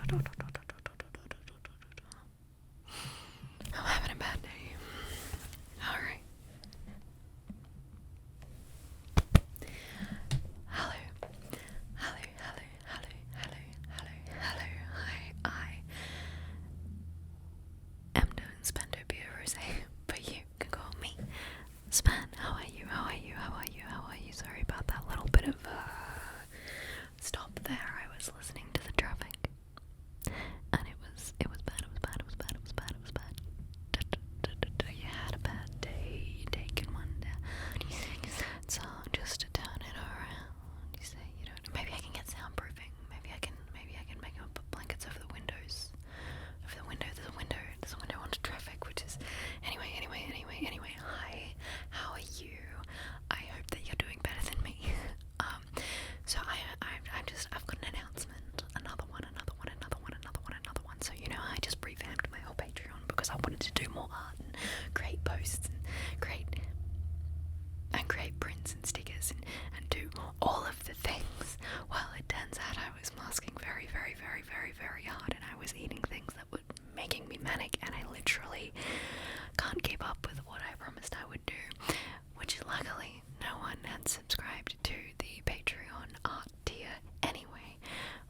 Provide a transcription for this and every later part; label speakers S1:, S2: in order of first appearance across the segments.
S1: I'm having a bad day. Alright. Hello. Hi, I am doing Spantopia Rosé, but you can call me Span. How are you? Sorry about that little bit of stop there. I was listening to the traffic, and it was bad. You had a bad day. You're taking one down. So just to turn it around, you say, maybe I can get soundproofing. Maybe I can make up blankets over the windows. There's a window onto traffic, which is anyway. Hi, how are you? I hope that you're doing better than me. So I've got an announcement, another one. So I just revamped my whole Patreon because I wanted to do more art and create posts and create prints and stickers and do all of the things. Well, it turns out I was masking very hard, and I was eating things that were making me manic, and I literally can't keep up with what I promised I would do, which luckily no one had subscribed to the Patreon art tier anyway,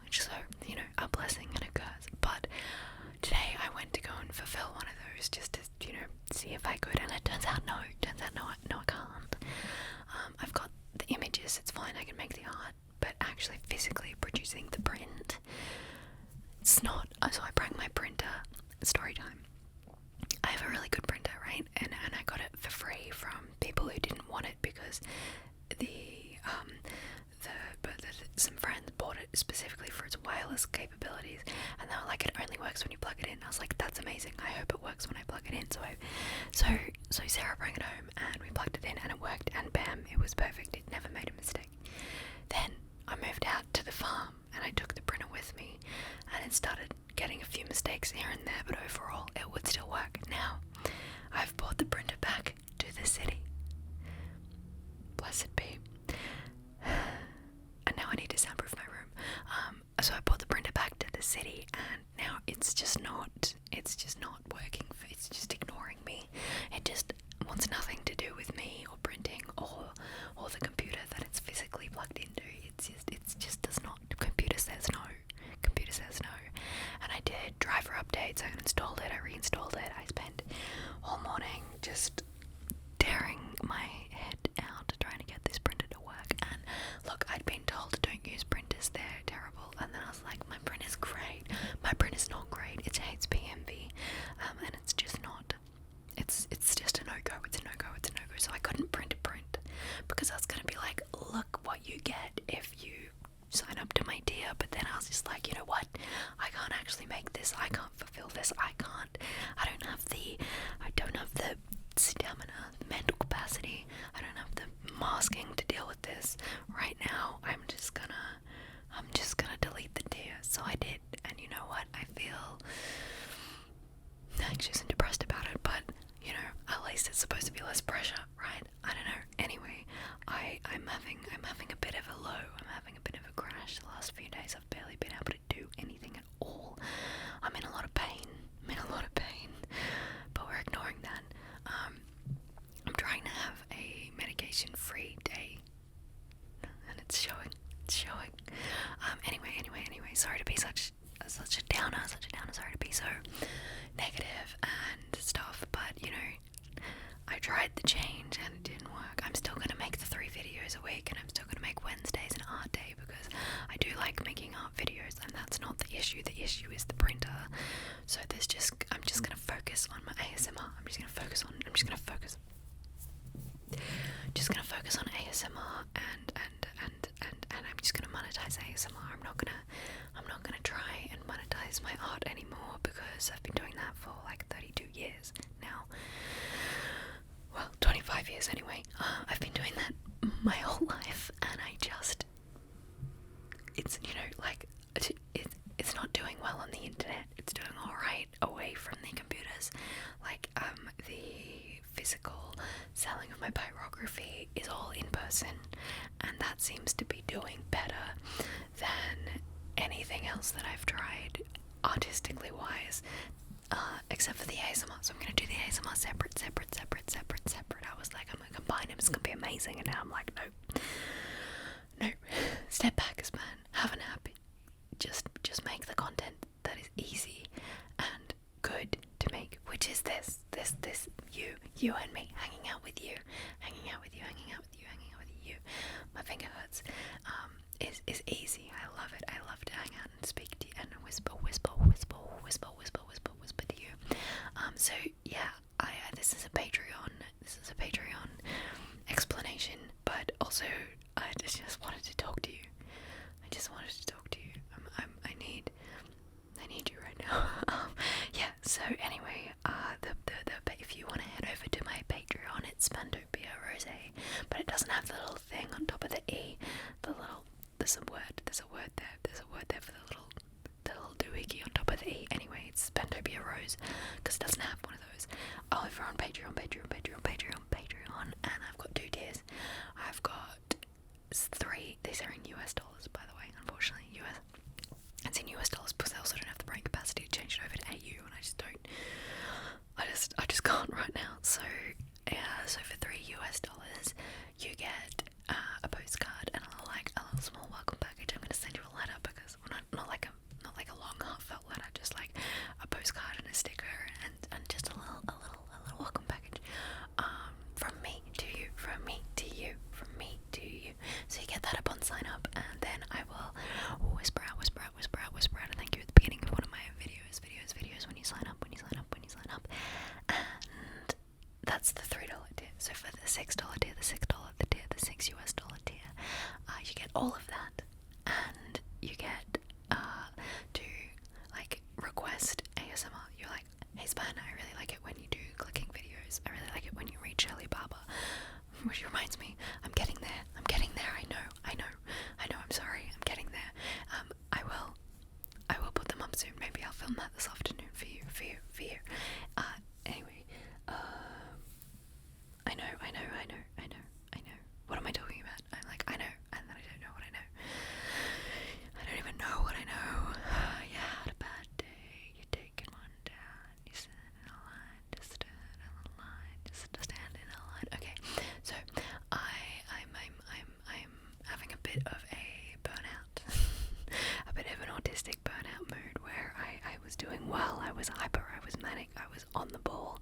S1: which so, a blessing and a curse. But today I went to go and fulfill one of those just to, see if I could, and it turns out no, I can't. I've got the images, it's fine, I can make the art, but actually physically producing the print, it's not. So I bring my printer, story time. I have a really good printer, right? And I got it for free from people who didn't want it because some friends bought it specifically for its wireless capabilities, and they were like, it only works when you plug it in. I was like, that's amazing. I hope it works when I plug it in. So Sarah brought it home, and we plugged it in, and it worked, and bam, it was perfect. It never made a mistake. Then I moved out to the farm, and I took the printer with me, and it started getting a few mistakes here and there, but overall it would still work. Now I've brought the printer back to the city, blessed be, and now I need to soundproof my room. So I brought the printer back to the city, and now it's just not working. It's just ignoring me. It just wants nothing to do with me or printing or the computer that it's physically plugged into. It just does not. Computer says no. And I did driver updates. I installed it. I reinstalled it. I spent all morning just tearing my head out trying to get this printer to work. And look, I'd been told don't use printers, they're terrible. And then I was like, my printer's great. My printer's not great. It hates PMV, and it's just not. It's just a no-go. It's a no-go. So I couldn't print because I was gonna be like, look what you get if you sign up to my tier. But then I was just like, you know what? I can't actually make this. I can't fulfill this. I don't have the stamina, the mental capacity. I don't have the masking to deal with this right now. I'm just gonna delete the tier. So I did, and you know what? I feel anxious and depressed about it, but at least it's supposed to be less pressure, right? I don't know. Anyway, I'm having a bit of a low. I'm having a bit of a crash. The last few days I've barely been able to do anything at all. I'm in a lot of pain, but we're ignoring that. I'm trying to have a medication-free day, and it's showing. Anyway, sorry to be such a downer, sorry to be so negative and stuff, but I tried the change and it didn't work. I'm still going to make the 3 videos a week, and I'm still going to make Wednesdays an art day because I do like making art videos, and that's not the issue. The issue is the printer. So I'm just going to focus on my ASMR. I'm just going to focus on ASMR and I'm just going to monetize ASMR. I'm not going to try and monetize my art anymore because I've been doing that for like 32 years now. Well, 25 years anyway. I've been doing that my whole life, and it's not doing well on the internet. It's doing alright away from the computers. Like, the physical selling of my pyrography is all in person, and that seems to be doing better than anything else that I've tried artistically wise, except for the ASMR. So I'm gonna do the ASMR separate. I was like, I'm gonna combine them, it's gonna be amazing, and now I'm like, no, step back, as man, have a nap. Just make the content that is easy and good to make, which is this, you and me, hanging out with you. My finger hurts. Is easy. I love it. I love to hang out and speak to you and whisper to you. So yeah, this is a Patreon. Explanation, but also I just wanted to talk to you. I need you right now. Yeah. So anyway, if you want to head over to my Patreon, it's Spantopia Rose, but it doesn't have the little thing on top of the E. There's a word there for the little doohickey on top of the E. Anyway, it's Spantopia Rose, because it doesn't have one of those. Over on Patreon, and I've got 2 tiers. I've got 3. These are in US dollars, by the way. Unfortunately, it's in US dollars because I also don't have the brain capacity to change it over to AU, and I just can't right now. So so for $3 US, you get a postcard and a little small welcome package. I'm gonna send you a letter, because not like a long heartfelt letter, just like a postcard and a sticker and just a little welcome package. From me to you. So you get that upon sign up, and then I will whisper out a thank you at the beginning of one of my videos when you sign up. And that's the $3 tier. So for the $6 tier, the $6 US dollar tier, you get all of that, and you get to like request ASMR. You're like, hey Span, I really like it when you do clicking videos. I really like it when you read Shirley Barber. Which reminds me, I'm getting there. I know, I'm sorry, I'm getting there. I will put them up soon. Maybe I'll film that this afternoon for you. Anyway, I know. What am I talking about? I'm like, I know, and then I don't know what I know. I don't even know what I know. You had a bad day, you're taking one down, you stand in a line, just stand in a line. Okay, so I'm having a bit of a burnout, a bit of an autistic burnout mood where I was doing well, I was hyper, I was manic, I was on the ball,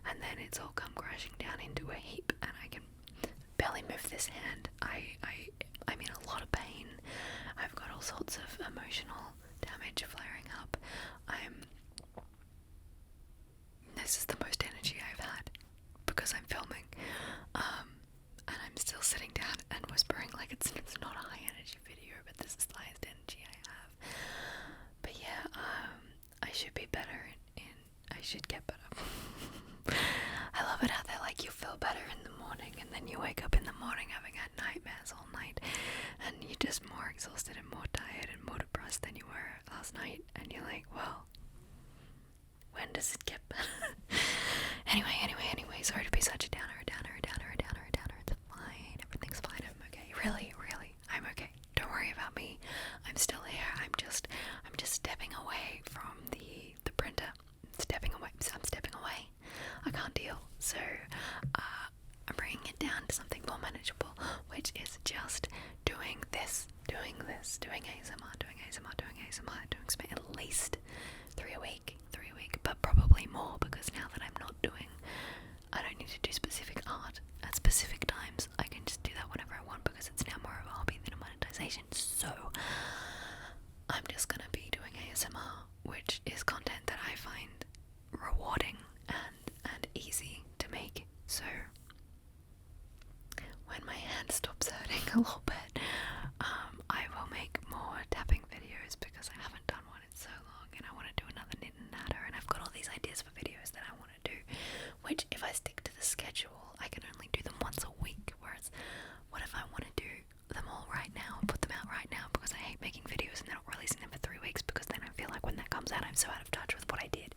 S1: and then it's all come crashing down into a heap, and I can barely move this hand. I'm in a lot of pain. I've got all sorts of emotional damage flaring up. This is the most energy I've had because I'm filming, and I'm still sitting down and whispering like it's not a high energy video, but this is the highest energy I have. But yeah, I should be better I should get better. I love it how they're like, you feel better in the morning, and then you wake up in the morning having had nightmares all night, and you're just more exhausted and more tired and more depressed than you were last night, and you're like, well, when does it get better? Anyway, sorry to be such a downer. It's fine, everything's fine, I'm okay. Really, I'm okay. Don't worry about me. I'm still here. I'm just stepping away from the printer. I'm stepping away. I can't deal. So I'm bringing it down to something more manageable, which is just doing ASMR, doing at least 3 a week, but probably more, because now that I don't need to do specific art at specific times. I can just do that whenever I want, because it's now more of a hobby than a monetization. So I'm just gonna be doing ASMR, which is content that I find rewarding and easy to make. So when my hand stops hurting a little bit, I will make more tapping videos, because I haven't done one in so long, and I want to do another knit and natter, and I've got all these ideas for videos that I want to do, which if I stick to the schedule, I can only do them once a week. Whereas what if I want to do them all right now and put them out right now, because I hate making videos and then not releasing them for 3 weeks, because then I feel like when that comes out I'm so out of touch with what I did,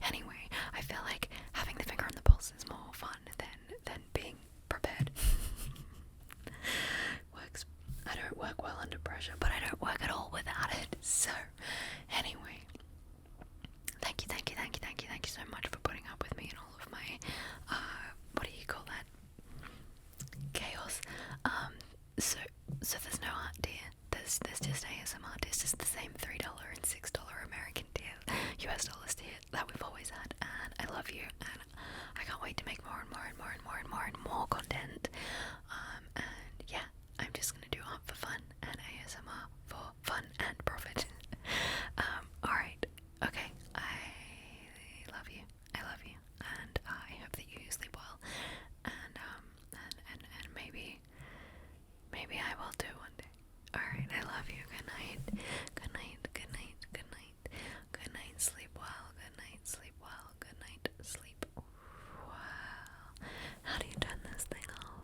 S1: anyway. I feel like having the finger on the pulse is more fun than being prepared. I don't work well under pressure, but I don't work at all without it.